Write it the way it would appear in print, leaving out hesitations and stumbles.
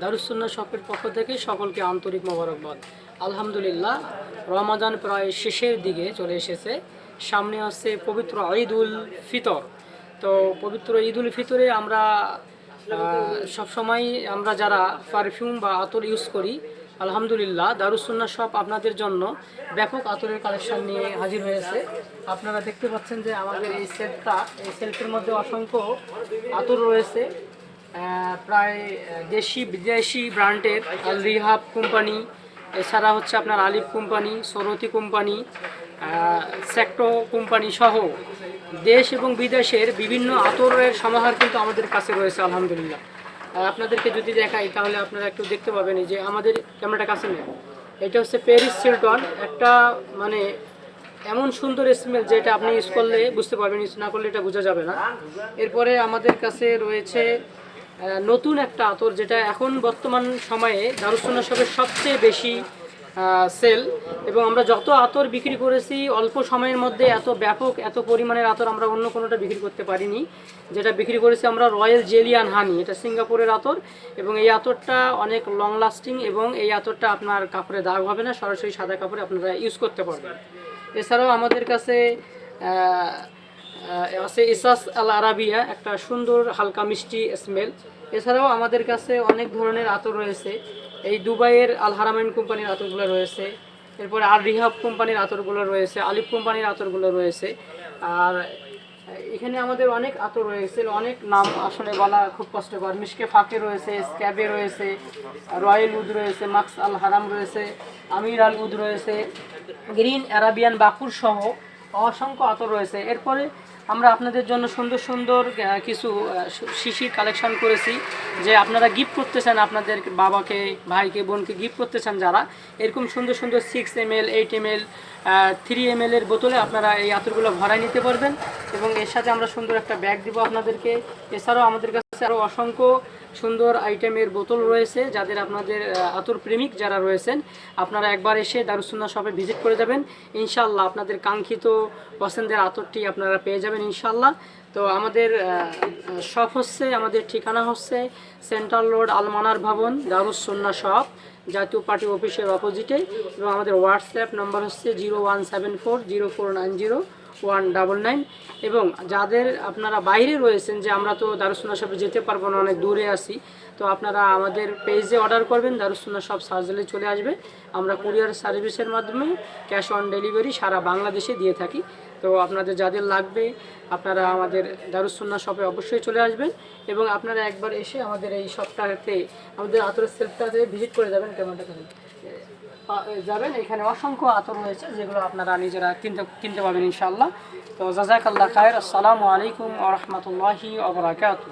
দারুস সুন্নাহ শপের পক্ষ থেকে সকলকে আন্তরিক মোবারকবাদ। আলহামদুলিল্লাহ, রমাদান প্রায় শেষের দিকে চলে এসেছে। সামনে আসছে পবিত্র ঈদুল ফিতর। তো পবিত্র ঈদুল ফিতরে আমরা সবসময় আমরা যারা পারফিউম বা আতর ইউজ করি, আলহামদুলিল্লাহ দারুস সুন্নাহ শপ আপনাদের জন্য ব্যাপক আতরের কালেকশন নিয়ে হাজির হয়েছে। আপনারা দেখতে পাচ্ছেন যে আমাদের এই সেলফের মধ্যে অসংখ্য আতর রয়েছে। প্রায় দেশি বিদেশি ব্র্যান্ডের আল রিহাব কোম্পানি, এছাড়া হচ্ছে আপনার আলিফ কোম্পানি, সরতি কোম্পানি, সেক্টো কোম্পানি সহ দেশ এবং বিদেশের বিভিন্ন আতরের সমাহার কিন্তু আমাদের কাছে রয়েছে আলহামদুলিল্লাহ। আপনাদেরকে যদি দেখাই তাহলে আপনারা একটু দেখতে পাবেন যে আমাদের ক্যামেরাটা কাছে নেই। এটা হচ্ছে প্যারিস সিলটন, একটা মানে এমন সুন্দর স্মেল যেটা আপনি ইউজ করলে বুঝতে পারবেন, ইউজ না করলে এটা বোঝা যাবে না। এরপরে আমাদের কাছে রয়েছে নতুন একটা আতর, যেটা এখন বর্তমান সময়ে দারুস সুন্নাহ শপের সবচেয়ে বেশি সেল, এবং আমরা যত আতর বিক্রি করেছি অল্প সময়ের মধ্যে এত ব্যাপক এত পরিমাণের আতর আমরা অন্য কোনোটা বিক্রি করতে পারিনি। যেটা বিক্রি করেছি আমরা রয়্যাল জেলি অ্যান্ড হানি, এটা সিঙ্গাপুরের আতর, এবং এই আতরটা অনেক লং লাস্টিং, এবং এই আতরটা আপনার কাপড়ে দাগ হবে না, সরাসরি সাদা কাপড়ে আপনারা ইউজ করতে পারবেন। এছাড়াও আমাদের কাছে আছে ইসাস আল আরাবিয়া, একটা সুন্দর হালকা মিষ্টি স্মেল। এছাড়াও আমাদের কাছে অনেক ধরনের আতর রয়েছে। এই দুবাইয়ের আল হারামাইন কোম্পানির আতরগুলো রয়েছে, এরপরে আল রিহাব কোম্পানির আতরগুলো রয়েছে, আলিফ কোম্পানির আতরগুলো রয়েছে। আর এখানে আমাদের অনেক আতর রয়েছে, অনেক নাম আসলে বলা খুব কষ্টকর। মিশকে ফাঁকে রয়েছে, স্ক্যাবে রয়েছে, রয়্যাল উদ রয়েছে, মাক্স আল হারাম রয়েছে, আমির আল উদ রয়েছে, গ্রিন অ্যারাবিয়ান বাকুর সহ অসংখ্য আতর রয়েছে। এরপরে আমরা আপনাদের জন্য সুন্দর সুন্দর কিছু শিশির কালেকশন করেছি, যে আপনারা গিফট করতে চান আপনাদের বাবাকে, ভাইকে, বোনকে গিফট করতে চান যারা, এরকম সুন্দর সুন্দর 6 ml, 8 ml, 3 ml এর বোতলে আপনারা এই আতরগুলো ভরাই নিতে পারবেন, এবং এর সাথে আমরা সুন্দর একটা ব্যাগ দিব আপনাদেরকে। এছাড়াও আমাদের কাছে আরও অসংখ্য সুন্দর আইটেমের বোতল রয়েছে। যাদের আপনাদের আতর প্রেমিক যারা রয়েছেন, আপনারা একবার এসে দারুস সুন্নাহ শপে ভিজিট করে যাবেন, ইনশাআল্লাহ আপনাদের কাঙ্ক্ষিত পছন্দের আতরটি আপনারা পেয়ে যাবেন ইনশাআল্লাহ। তো আমাদের শপ হচ্ছে, আমাদের ঠিকানা হচ্ছে সেন্ট্রাল রোড আলমানার ভবন, দারুস সুন্নাহ শপ, জাতীয় পার্টি অফিসের অপোজিটে, এবং আমাদের হোয়াটসঅ্যাপ নম্বর হচ্ছে 0174004901999। এবং যাদের আপনারা বাইরে রয়েছেন, যে আমরা তো দারুস সুন্নাহ শপে যেতে পারবো না, অনেক দূরে আছি, তো আপনারা আমাদের পেজে অর্ডার করবেন, দারুস সুন্নাহ শপ সার্চলে চলে আসবে। আমরা কুরিয়ার সার্ভিসের মাধ্যমে ক্যাশ অন ডেলিভারি সারা বাংলাদেশে দিয়ে থাকি। তো আপনাদের যাদের লাগবে আপনারা আমাদের দারুস সুন্নাহ শপে অবশ্যই চলে আসবেন, এবং আপনারা একবার এসে আমাদের এই শপটাতে, আমাদের আতরের সেলফটাতে ভিজিট করে যাবেন, যাবেন। এখানে অসংখ্য আতর রয়েছে যেগুলো আপনারা নিজেরা কিনতে পারবেন ইনশাআল্লাহ। তো জাযাকাল্লাহ খায়র। আসসালামু আলাইকুম ওয়া রাহমাতুল্লাহি ওয়া বারাকাতুহু।